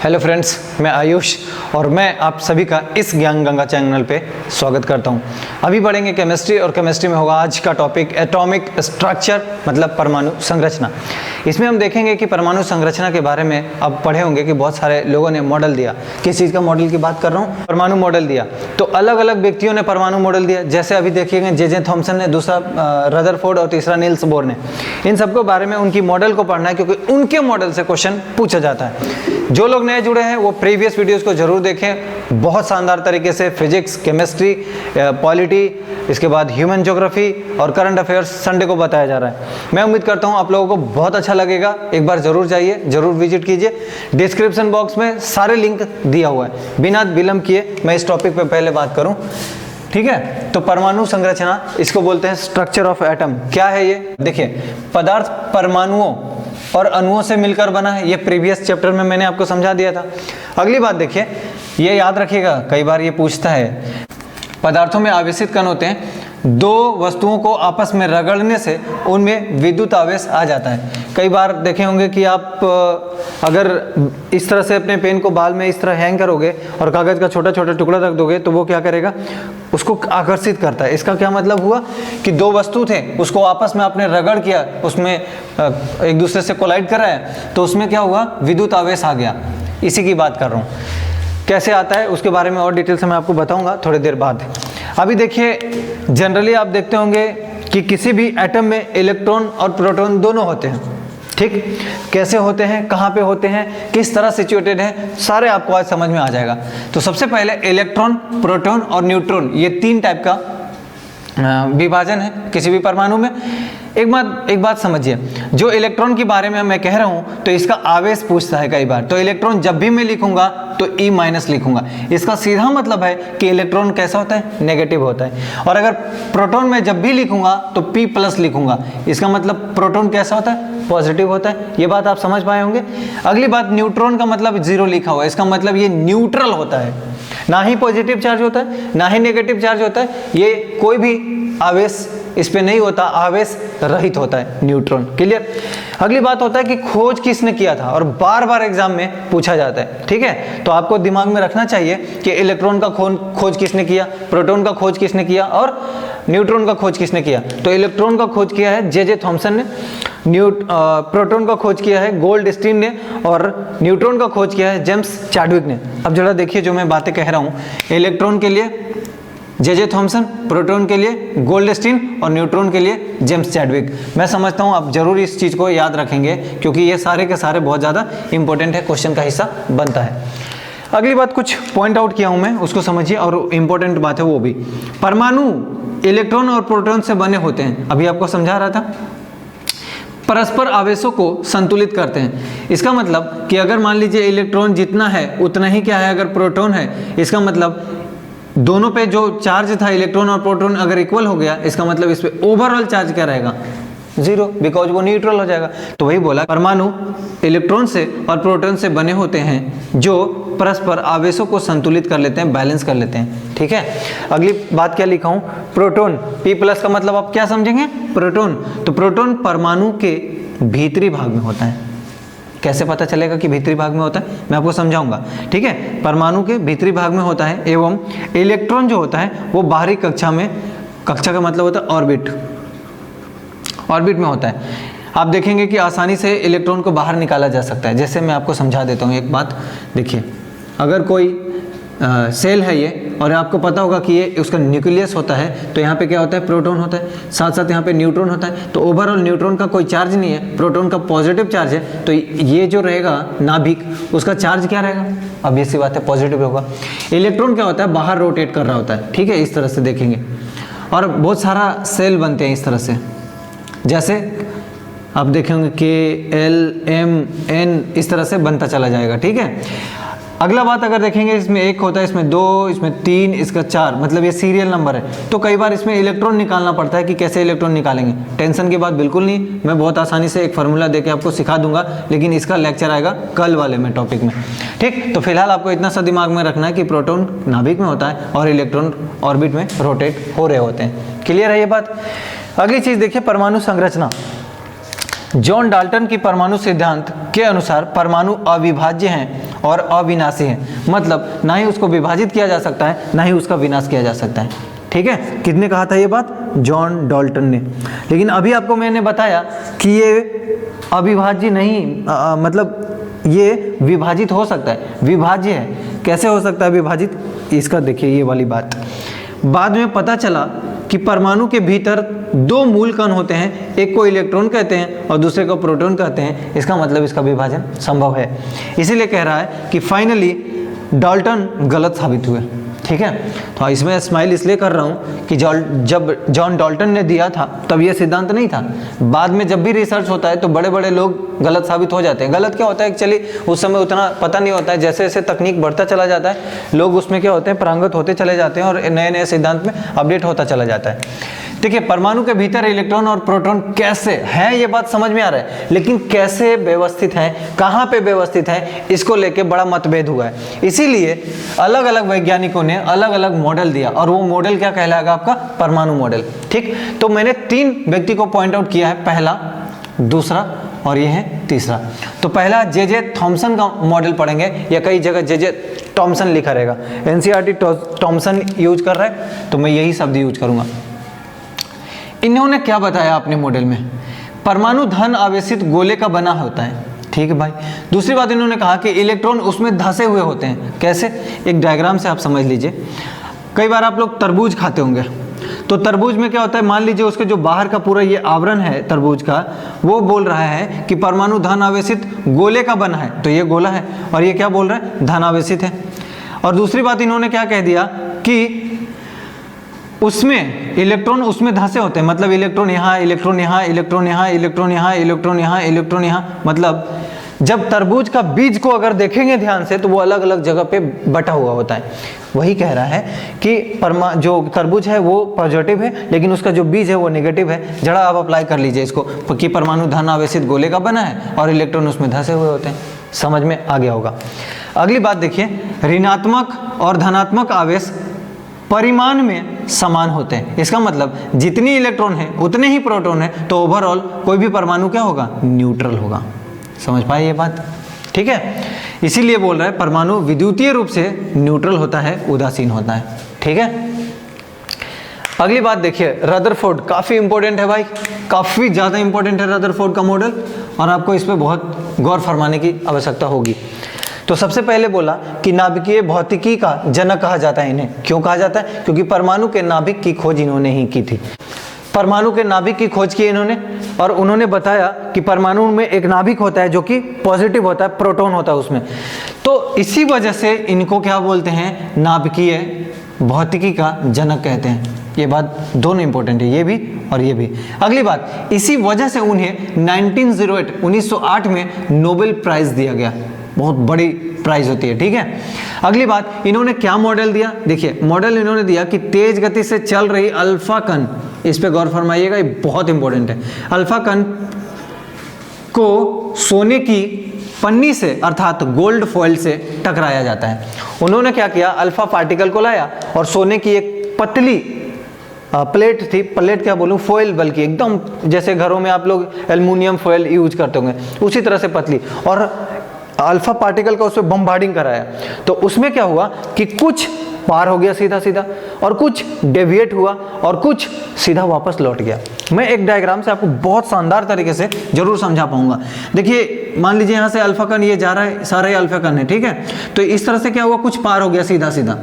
Hello friends, मैं आयुष और मैं आप सभी का इस ज्ञान गंगा चैनल पे स्वागत करता हूं। अभी पढ़ेंगे केमिस्ट्री और केमिस्ट्री में होगा आज का टॉपिक एटॉमिक स्ट्रक्चर, मतलब परमाणु संरचना। इसमें हम देखेंगे कि परमाणु संरचना के बारे में अब पढ़े होंगे कि बहुत सारे लोगों ने मॉडल दिया। किस चीज़ का मॉडल की बात कर रहा हूँ? परमाणु मॉडल दिया। तो अलग अलग व्यक्तियों ने परमाणु मॉडल दिया, जैसे अभी देखिएगा जे थॉमसन ने, दूसरा रदरफोर्ड और तीसरा नील्स बोर ने। इन सबके बारे में उनकी मॉडल को पढ़ना है, क्योंकि उनके मॉडल से क्वेश्चन पूछा जाता है। जो लोग नए जुड़े हैं वो प्रीवियस वीडियोस को जरूर देखें। बहुत शानदार तरीके से फिजिक्स, केमिस्ट्री, पॉलिटी, इसके बाद ह्यूमन ज्योग्राफी और करंट अफेयर्स संडे को बताया जा रहा है। मैं उम्मीद करता हूं आप लोगों को बहुत अच्छा लगेगा। एक बार जरूर जाइए, जरूर विजिट कीजिए। डिस्क्रिप्शन बॉक्स में सारे लिंक दिया हुआ है। बिना विलंब किए मैं इस टॉपिक पे पहले बात करूं, ठीक है? तो परमाणु संरचना, इसको बोलते हैं स्ट्रक्चर ऑफ एटम। क्या है ये? देखिए, पदार्थ परमाणुओं और अणुओं से मिलकर बना है। ये प्रीवियस चैप्टर में मैंने आपको समझा दिया था। अगली बात देखिए, ये याद रखिएगा, कई बार ये पूछता है। पदार्थों में आवेशित कण होते हैं। दो वस्तुओं को आपस में रगड़ने से उनमें विद्युत आवेश आ जाता है। कई बार देखे होंगे कि आप अगर इस तरह से अपने पेन को बाल में इस तरह हैंग करोगे और कागज का छोटा छोटा टुकड़ा रख दोगे तो वो क्या करेगा? उसको आकर्षित करता है। इसका क्या मतलब हुआ कि दो वस्तु थे, उसको आपस में आपने रगड़ किया, उसमें एक दूसरे से कोलाइड कर रहा है, तो उसमें क्या हुआ? विद्युत आवेश आ गया। इसी की बात कर रहा हूँ। कैसे आता है उसके बारे में और डिटेल से मैं आपको बताऊंगा थोड़ी देर बाद। अभी देखिए, जनरली आप देखते होंगे कि किसी भी एटम में इलेक्ट्रॉन और प्रोटॉन दोनों होते हैं, ठीक? कैसे होते हैं, कहाँ पे होते हैं, किस तरह सिचुएटेड है, सारे आपको आज समझ में आ जाएगा। तो सबसे पहले इलेक्ट्रॉन, प्रोटॉन और न्यूट्रॉन, ये तीन टाइप का विभाजन है किसी भी परमाणु में। एक बात समझिए, जो इलेक्ट्रॉन के बारे में मैं कह रहा हूं तो इसका आवेश पूछता है कई बार। तो इलेक्ट्रॉन जब भी मैं लिखूंगा तो E माइनस लिखूंगा। इसका सीधा मतलब है कि इलेक्ट्रॉन कैसा होता है? नेगेटिव होता है। और अगर प्रोटॉन में जब भी लिखूंगा तो P प्लस लिखूंगा। इसका मतलब प्रोटॉन कैसा होता है? पॉजिटिव होता है। ये बात आप समझ पाए होंगे। अगली बात, न्यूट्रॉन का मतलब जीरो लिखा हुआ है। इसका मतलब ये न्यूट्रल होता है, ना ही पॉजिटिव चार्ज होता है ना ही नेगेटिव चार्ज होता है। ये कोई भी आवेश इस पे नहीं होता, आवेश रहित होता है न्यूट्रॉन। क्लियर? अगली बात होता है कि खोज किसने किया था, और बार बार एग्जाम में पूछा जाता है, ठीक है? तो आपको दिमाग में रखना चाहिए कि इलेक्ट्रॉन का खोज किसने किया, प्रोटॉन का खोज किसने किया और न्यूट्रॉन का खोज किसने किया। तो इलेक्ट्रॉन का खोज किया है जे थॉमसन ने, प्रोटॉन का खोज किया है गोल्डस्टीन ने, और न्यूट्रॉन का खोज किया है जेम्स चैडविक ने। अब जरा देखिए जो मैं बातें कह रहा हूँ, इलेक्ट्रॉन के लिए जे थॉमसन, प्रोटॉन के लिए गोल्डस्टीन और न्यूट्रॉन के लिए जेम्स चैडविक। मैं समझता हूँ आप जरूर इस चीज़ को याद रखेंगे, क्योंकि ये सारे के सारे बहुत ज़्यादा इंपॉर्टेंट है, क्वेश्चन का हिस्सा बनता है। अगली बात कुछ पॉइंट आउट किया हूँ मैं, उसको समझिए, और इंपॉर्टेंट बात है वो भी। परमाणु इलेक्ट्रॉन और प्रोटॉन से बने होते हैं, अभी आपको समझा रहा था। परस्पर आवेशों को संतुलित करते हैं। इसका मतलब कि अगर मान लीजिए इलेक्ट्रॉन जितना है उतना ही क्या है, अगर प्रोटॉन है, इसका मतलब दोनों पे जो चार्ज था इलेक्ट्रॉन और प्रोटॉन अगर इक्वल हो गया, इसका मतलब इस पे ओवरऑल चार्ज क्या रहेगा? जीरो, बिकॉज वो न्यूट्रल हो जाएगा। तो वही बोला, परमाणु इलेक्ट्रॉन से और प्रोटॉन से बने होते हैं जो परस्पर आवेशों को संतुलित कर लेते हैं, बैलेंस कर लेते हैं, ठीक है? अगली बात क्या लिखा हूं? प्रोटॉन, P प्लस का मतलब आप क्या समझेंगे? प्रोटॉन। तो प्रोटॉन परमाणु के भीतरी भाग में होता है। कैसे पता चलेगा कि भीतरी भाग में होता है? मैं आपको समझाऊंगा, ठीक है? परमाणु के भीतरी भाग में होता है, एवं इलेक्ट्रॉन जो होता है वो बाहरी कक्षा में, कक्षा का मतलब होता है ऑर्बिट में होता है। आप देखेंगे कि आसानी से इलेक्ट्रॉन को बाहर निकाला जा सकता है। जैसे मैं आपको समझा देता हूँ एक बात। देखिए, अगर कोई सेल है ये, और आपको पता होगा कि ये उसका न्यूक्लियस होता है, तो यहाँ पे क्या होता है? प्रोटॉन होता है, साथ साथ यहाँ पे न्यूट्रॉन होता है। तो ओवरऑल न्यूट्रॉन का कोई चार्ज नहीं है, प्रोटॉन का पॉजिटिव चार्ज है। तो ये जो रहेगा नाभिक, उसका चार्ज क्या रहेगा? अब ये सी बात है, पॉजिटिव होगा। इलेक्ट्रॉन क्या होता है? बाहर रोटेट कर रहा होता है, ठीक है? इस तरह से देखेंगे, और बहुत सारा सेल बनते हैं इस तरह से। जैसे आप देखेंगे KLMN इस तरह से बनता चला जाएगा, ठीक है? अगला बात अगर देखेंगे, इसमें एक होता है, इसमें दो, इसमें तीन, इसका चार, मतलब ये सीरियल नंबर है। तो कई बार इसमें इलेक्ट्रॉन निकालना पड़ता है कि कैसे इलेक्ट्रॉन निकालेंगे। टेंशन की बात बिल्कुल नहीं, मैं बहुत आसानी से एक फार्मूला देके आपको सिखा दूंगा, लेकिन इसका लेक्चर आएगा कल वाले में टॉपिक में, ठीक? तो फिलहाल आपको इतना सा दिमाग में रखना है कि प्रोटॉन नाभिक में होता है और इलेक्ट्रॉन ऑर्बिट में रोटेट हो रहे होते हैं। क्लियर है ये बात? अगली चीज देखिए, परमाणु संरचना। जॉन डाल्टन की परमाणु सिद्धांत के अनुसार परमाणु अविभाज्य हैं और अविनाशी है, मतलब ना ही उसको विभाजित किया जा सकता है ना ही उसका विनाश किया जा सकता है। ठीक है, किसने कहा था ये बात? जॉन डाल्टन ने। लेकिन अभी आपको मैंने बताया कि ये अविभाज्य नहीं, मतलब ये विभाजित हो सकता है, विभाज्य है। कैसे हो सकता है विभाजित? इसका देखिए ये वाली बात। बाद में पता चला कि परमाणु के भीतर दो मूल कण होते हैं, एक को इलेक्ट्रॉन कहते हैं और दूसरे को प्रोटॉन कहते हैं। इसका मतलब इसका विभाजन संभव है। इसीलिए कह रहा है कि फाइनली डाल्टन गलत साबित हुए। ठीक है, तो इसमें स्माइल इसलिए कर रहा हूँ कि जब जॉन डाल्टन ने दिया था तब ये सिद्धांत नहीं था। बाद में जब भी रिसर्च होता है तो बड़े बड़े लोग गलत साबित हो जाते हैं। गलत क्या होता है, एक्चुअली उस समय उतना पता नहीं होता है। जैसे जैसे तकनीक बढ़ता चला जाता है लोग उसमें क्या होते हैं, पारंगत होते चले जाते हैं और नए नए सिद्धांत में अपडेट होता चला जाता है। देखिए, परमाणु के भीतर इलेक्ट्रॉन और प्रोटॉन कैसे है ये बात समझ में आ रहा है, लेकिन कैसे व्यवस्थित है, कहाँ पे व्यवस्थित है, इसको लेके बड़ा मतभेद हुआ है। इसीलिए अलग अलग वैज्ञानिकों ने अलग अलग मॉडल दिया और वो मॉडल क्या कहलाएगा आपका? परमाणु मॉडल। ठीक, तो मैंने 3 व्यक्ति को पॉइंट आउट किया है, पहला, दूसरा और ये है तीसरा। तो पहला जे थॉमसन का मॉडल पढ़ेंगे, या कई जगह जे थॉमसन लिखा रहेगा, एनसीईआरटी थॉमसन यूज कर रहा है तो मैं यही शब्द यूज करूंगा। इन्होंने क्या बताया अपने मॉडल में? परमाणु धन आवेशित गोले का बना होता है। ठीक है भाई। दूसरी बात इन्होंने कहा कि इलेक्ट्रॉन उसमें धंसे हुए होते हैं। कैसे? एक डायग्राम से आप समझ लीजिए। कई बार आप लोग तरबूज खाते होंगे, तो तरबूज में क्या होता है, मान लीजिए उसके जो बाहर का पूरा ये आवरण है तरबूज का, वो बोल रहा है कि परमाणु धन आवेशित गोले का बना है, तो ये गोला है, और ये क्या बोल रहा है? धन आवेशित है। और दूसरी बात इन्होंने क्या कह दिया कि उसमें इलेक्ट्रॉन उसमें धंसे होते हैं, मतलब इलेक्ट्रॉन यहाँ, इलेक्ट्रॉन यहाँ, इलेक्ट्रॉन यहाँ, इलेक्ट्रॉन यहाँ, इलेक्ट्रॉन यहाँ, इलेक्ट्रॉन यहाँ। मतलब जब तरबूज का बीज को अगर देखेंगे ध्यान से तो वो अलग अलग जगह पे बटा हुआ होता है। वही कह रहा है कि जो तरबूज है वो पॉजिटिव है, लेकिन उसका जो बीज है वो नेगेटिव है। जरा आप अप्लाई कर लीजिए इसको कि परमाणु धन आवेशित गोले का बना है और इलेक्ट्रॉन उसमें धंसे हुए होते हैं। समझ में आ गया होगा। अगली बात देखिए, ऋणात्मक और धनात्मक आवेश परिमाण में समान होते हैं। इसका मतलब जितनी इलेक्ट्रॉन है उतने ही प्रोटॉन है, तो ओवरऑल कोई भी परमाणु क्या होगा? न्यूट्रल होगा। समझ पाए ये बात? ठीक है, इसीलिए बोल रहा है परमाणु विद्युतीय रूप से न्यूट्रल होता है, उदासीन होता है। ठीक है, अगली बात देखिए, रदरफोर्ड काफी इंपॉर्टेंट है भाई, काफी ज्यादा इंपॉर्टेंट है रदरफोर्ड का मॉडल, और आपको इस पर बहुत गौर फरमाने की आवश्यकता होगी। तो सबसे पहले बोला कि नाभिकीय भौतिकी का जनक कहा जाता है इन्हें। क्यों कहा जाता है? क्योंकि परमाणु के नाभिक की खोज इन्होंने ही की थी। परमाणु के नाभिक की खोज की इन्होंने, और उन्होंने बताया कि परमाणु में एक नाभिक होता है जो कि पॉजिटिव होता है, प्रोटॉन होता है उसमें। तो इसी वजह से इनको क्या बोलते हैं? नाभिकीय भौतिकी का जनक कहते हैं। ये बात दोनों इंपॉर्टेंट है, ये भी और ये भी। अगली बात, इसी वजह से उन्हें 1908 में नोबेल प्राइज दिया गया। बहुत बड़ी प्राइज होती है। ठीक है, अगली बात, इन्होंने क्या मॉडल दिया? देखिए, मॉडल इन्होंने दिया कि तेज गति से चल रही अल्फा कण, इस पे गौर फरमाइएगा, ये बहुत इंपॉर्टेंट है। अल्फा कण को सोने की पन्नी से अर्थात गोल्ड फॉइल से टकराया जाता है। उन्होंने क्या किया? अल्फा पार्टिकल को लाया और सोने की एक पतली प्लेट थी, प्लेट क्या बोलूं, फॉइल, बल्कि एकदम जैसे घरों में आप लोग एल्युमिनियम फॉइल यूज करते होंगे उसी तरह से पतली, और अल्फा पार्टिकल का उस पर बम्बार्डिंग कराया। तो उसमें क्या हुआ कि कुछ पार हो गया सीधा सीधा, और कुछ डेविएट हुआ, और कुछ सीधा वापस लौट गया। मैं एक डायग्राम से आपको बहुत शानदार तरीके से जरूर समझा पाऊंगा। देखिए, मान लीजिए यहाँ से अल्फा कण ये जा रहा है, सारा ही अल्फा कण है। ठीक है, तो इस तरह से क्या हुआ, कुछ पार हो गया सीधा सीधा।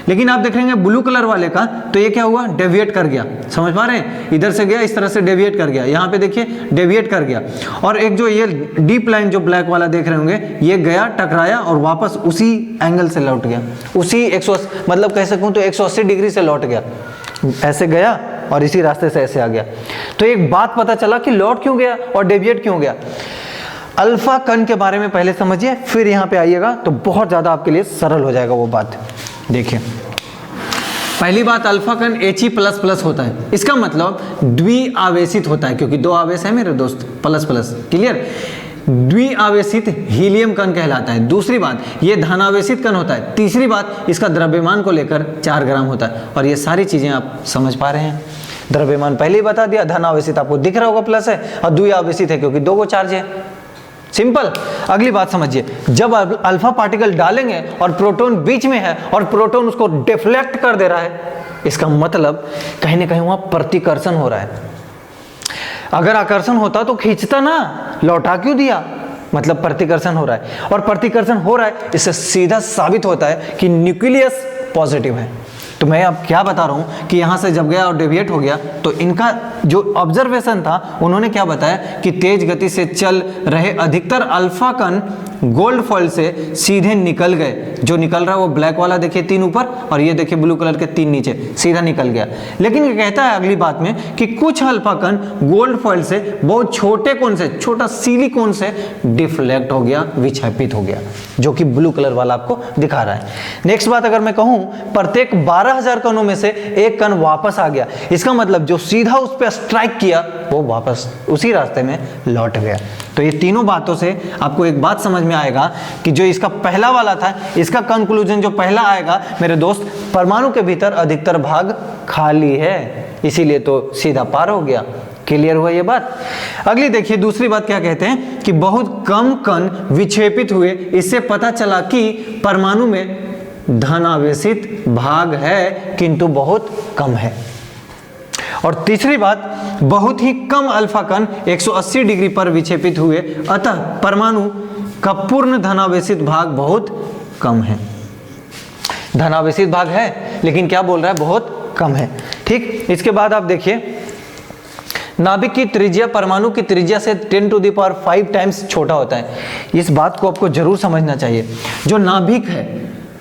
लेकिन आप देखेंगे ब्लू कलर वाले का, तो ये क्या हुआ? डेविएट कर गया। समझ पा रहे हैं? इधर से गया, इस तरह से डेविएट कर गया। यहाँ पे देखिए डेविएट कर गया। और एक जो ये डीप लाइन जो ब्लैक वाला देख रहे होंगे, ये गया, टकराया और वापस उसी एंगल से लौट गया, उसी 180, मतलब कह सकूं तो 180 डिग्री से लौट गया। ऐसे गया और इसी रास्ते से ऐसे आ गया। तो एक बात पता चला कि लौट क्यों गया और डेविएट क्यों गया। अल्फा कण के बारे में पहले समझिए, फिर यहां पे आइएगा तो बहुत ज्यादा आपके लिए सरल हो जाएगा वो बात। देखिए, पहली बात, अल्फा कण He++ होता है। इसका मतलब द्विआवेशित होता है, क्योंकि दो आवेश है मेरे दोस्त, प्लस प्लस, क्लियर। द्विआवेशित हीलियम कण कहलाता है। दूसरी बात, ये धनावेशित कण होता है। तीसरी बात, इसका द्रव्यमान को लेकर 4 ग्राम होता है। और ये सारी चीजें आप समझ पा रहे हैं। द्रव्यमान पहले ही बता दिया, धनावेशित आपको दिख रहा होगा प्लस है, और द्विआवेशित है क्योंकि 2 चार्ज है। सिंपल। अगली बात समझिए, जब अल्फा पार्टिकल डालेंगे और प्रोटॉन बीच में है और प्रोटॉन उसको डिफ्लेक्ट कर दे रहा है, इसका मतलब कहीं ना कहीं वहां प्रतिकर्षण हो रहा है। अगर आकर्षण होता तो खींचता ना, लौटा क्यों दिया? मतलब प्रतिकर्षण हो रहा है, और प्रतिकर्षण हो रहा है, इससे सीधा साबित होता है कि न्यूक्लियस पॉजिटिव है। तो मैं अब क्या बता रहा हूं कि यहां से जब गया और डेविएट हो गया, तो इनका जो ऑब्जर्वेशन था उन्होंने क्या बताया कि तेज गति से चल रहे अधिकतर अल्फा कण गोल्ड फॉइल से सीधे निकल गए। जो निकल रहा है वो ब्लैक वाला देखिए 3 ऊपर, और ये देखिए ब्लू कलर के 3 नीचे, सीधा निकल गया। लेकिन ये कहता है अगली बात में कि कुछ अल्फा कण गोल्ड फॉइल से बहुत छोटे कोण से, छोटा सिलिकॉन से डिफ्लेक्ट हो गया, विक्षेपित हो गया, जो कि ब्लू कलर वाला आपको दिखा रहा है। नेक्स्ट बात अगर मैं कहूं, प्रत्येक 12,000 कणों में से एक कण वापस आ गया। इसका मतलब जो सीधा उस पर स्ट्राइक किया वो वापस उसी रास्ते में लौट गया। तो ये तीनों बातों से आपको एक बात समझ में आएगा कि जो इसका पहला वाला था, इसका कंक्लूजन जो पहला आएगा मेरे दोस्त, परमाणु के भीतर अधिकतर भाग खाली है, इसीलिए तो सीधा पार हो गया। क्लियर हुआ ये बात? अगली देखिए दूसरी बात क्या कहते हैं कि बहुत कम कण विक्षेपित हुए। इससे पता चला कि परमाणु में धनावेशित भाग है किंतु बहुत कम है। और तीसरी बात, बहुत ही कम अल्फा कण 180 डिग्री पर विक्षेपित हुए, अतः परमाणु का पूर्ण धनावेशित भाग बहुत कम है। धनावेशित भाग है लेकिन क्या बोल रहा है, बहुत कम है। ठीक, इसके बाद आप देखिए नाभिक की त्रिज्या परमाणु की त्रिज्या से 10⁵ टाइम्स छोटा होता है। इस बात को आपको जरूर समझना चाहिए। जो नाभिक है,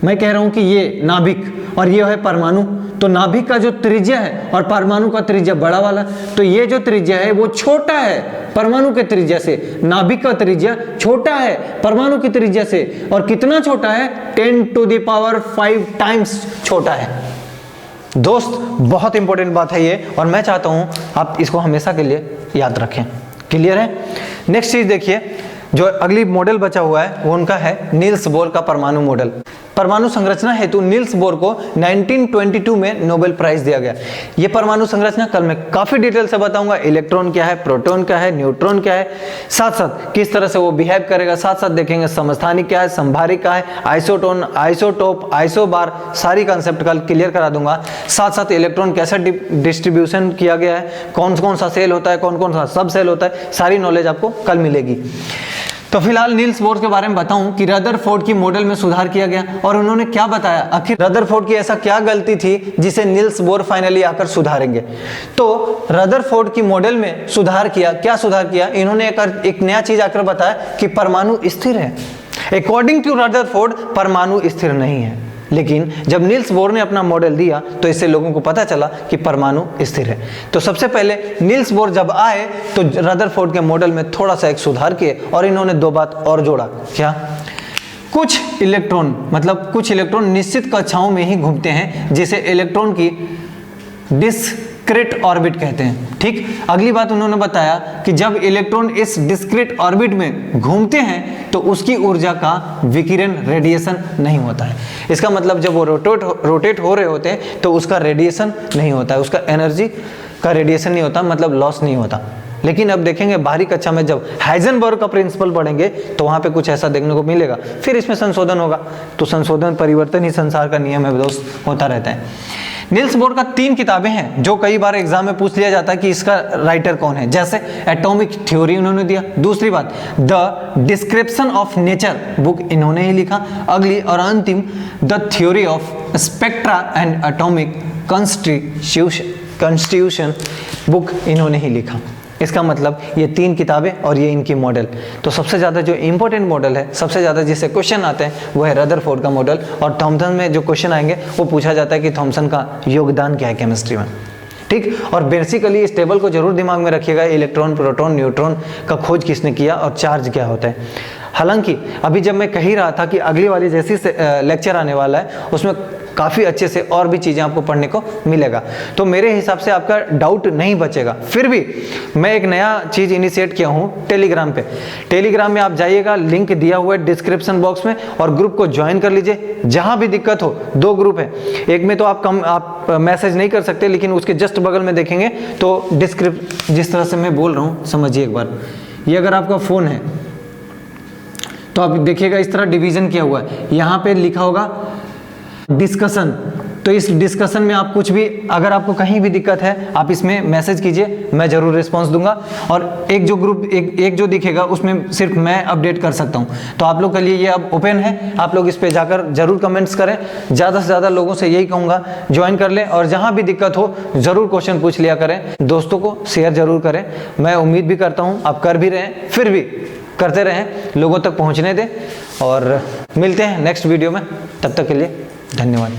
मैं कह रहा हूं कि ये नाभिक और ये है परमाणु, तो नाभिक का जो त्रिज्या है और परमाणु का त्रिज्या बड़ा वाला, तो ये जो त्रिज्या है वो छोटा है परमाणु के त्रिज्या से। नाभिक का त्रिज्या छोटा है परमाणु की त्रिज्या से, और कितना छोटा है, 10⁵ टाइम्स छोटा है। दोस्त बहुत इंपॉर्टेंट बात है ये, और मैं चाहता हूं आप इसको हमेशा के लिए याद रखें। क्लियर है? नेक्स्ट चीज देखिए, जो अगली मॉडल बचा हुआ है वो उनका है नील्स बोर का परमाणु मॉडल। परमाणु संरचना हेतु नील्स बोर को 1922 में नोबेल प्राइज दिया गया। ये परमाणु संरचना कल मैं काफी डिटेल से बताऊंगा, इलेक्ट्रॉन क्या है, प्रोटॉन क्या है, न्यूट्रॉन क्या है, साथ साथ किस तरह से वो बिहेव करेगा, साथ साथ देखेंगे समस्थानिक क्या है, संभारिक क्या है, आइसोटोन, आइसोटोप, आइसोबार, सारी कंसेप्ट कल क्लियर करा दूंगा। साथ साथ इलेक्ट्रॉन कैसे डिस्ट्रीब्यूशन किया गया है, कौन कौन सा सेल होता है, कौन कौन सा सब सेल होता है, सारी नॉलेज आपको कल मिलेगी। तो फिलहाल नील्स बोर के बारे में बताऊं कि रदरफोर्ड की मॉडल में सुधार किया गया, और उन्होंने क्या बताया, आखिर रदरफोर्ड की ऐसा क्या गलती थी जिसे नील्स बोर फाइनली आकर सुधारेंगे। तो रदरफोर्ड की मॉडल में सुधार किया, क्या सुधार किया, इन्होंने एक नया चीज आकर बताया कि परमाणु स्थिर है। अकॉर्डिंग टू रदरफोर्ड परमाणु स्थिर नहीं है, लेकिन जब नील्स बोर ने अपना मॉडल दिया तो इससे लोगों को पता चला कि परमाणु स्थिर है। तो सबसे पहले नील्स बोर जब आए तो रदरफोर्ड के मॉडल में थोड़ा सा एक सुधार किए, और इन्होंने 2 बात और जोड़ा। क्या? कुछ इलेक्ट्रॉन, मतलब कुछ इलेक्ट्रॉन निश्चित कक्षाओं में ही घूमते हैं, जिसे इलेक्ट्रॉन की डिस्क्रीट ऑर्बिट कहते हैं। ठीक, अगली बात उन्होंने बताया कि जब इलेक्ट्रॉन इस डिस्क्रीट ऑर्बिट में घूमते हैं तो उसकी ऊर्जा का विकिरण, रेडिएशन नहीं होता है। इसका मतलब जब वो रोटेट हो रहे होते हैं तो उसका रेडिएशन नहीं होता है, उसका एनर्जी का रेडिएशन नहीं होता, मतलब लॉस नहीं होता। लेकिन अब देखेंगे बाहरी कक्षा में जब हाइजेनबर्ग का प्रिंसिपल पढ़ेंगे तो वहां पे कुछ ऐसा देखने को मिलेगा, फिर इसमें संशोधन होगा। तो संशोधन, परिवर्तन ही संसार का नियम है दोस्त, होता रहता है। नील्स बोर का 3 किताबें हैं जो कई बार एग्जाम में पूछ लिया जाता है कि इसका राइटर कौन है। जैसे एटॉमिक थ्योरी उन्होंने दिया, दूसरी बात the description of nature book इन्होंने ही लिखा, अगली और अंतिम the theory of spectra and atomic constitution book इन्होंने ही लिखा। इसका मतलब ये 3 किताबें और ये इनकी मॉडल। तो सबसे ज़्यादा जो इंपॉर्टेंट मॉडल है, सबसे ज़्यादा जिससे क्वेश्चन आते हैं वो है रदरफोर्ड का मॉडल, और थॉमसन में जो क्वेश्चन आएंगे वो पूछा जाता है कि थॉमसन का योगदान क्या है केमिस्ट्री में। ठीक, और बेसिकली इस टेबल को जरूर दिमाग में रखिएगा, इलेक्ट्रॉन, प्रोटॉन, न्यूट्रॉन का खोज किसने किया और चार्ज क्या होता है। हालांकि अभी जब मैं कह ही रहा था कि अगली वाली जैसी लेक्चर आने वाला है उसमें काफ़ी अच्छे से और भी चीज़ें आपको पढ़ने को मिलेगा, तो मेरे हिसाब से आपका डाउट नहीं बचेगा। फिर भी मैं एक नया चीज़ इनिशिएट किया हूँ टेलीग्राम पे। टेलीग्राम में आप जाइएगा, लिंक दिया हुआ है डिस्क्रिप्शन बॉक्स में, और ग्रुप को ज्वाइन कर लीजिए। जहाँ भी दिक्कत हो, 2 ग्रुप है, एक में तो आप मैसेज नहीं कर सकते, लेकिन उसके जस्ट बगल में देखेंगे तो जिस तरह से मैं बोल रहा हूँ समझिए एक बार। ये अगर आपका फ़ोन है तो आप देखिएगा इस तरह डिवीजन किया हुआ है, यहाँ पे लिखा होगा डिस्कशन। तो इस डिस्कशन में आप कुछ भी, अगर आपको कहीं भी दिक्कत है आप इसमें मैसेज कीजिए, मैं जरूर रिस्पांस दूंगा। और एक जो ग्रुप एक जो दिखेगा उसमें सिर्फ मैं अपडेट कर सकता हूं। तो आप लोग के लिए ये अब ओपन है, आप लोग इस पे जाकर जरूर कमेंट्स करें। ज़्यादा से ज़्यादा लोगों से यही कहूँगा ज्वाइन कर लें, और जहाँ भी दिक्कत हो ज़रूर क्वेश्चन पूछ लिया करें। दोस्तों को शेयर जरूर करें, मैं उम्मीद भी करता हूँ आप कर भी रहे हैं, फिर भी करते रहें, लोगों तक पहुँचने दें। और मिलते हैं नेक्स्ट वीडियो में, तब तक के लिए धन्यवाद।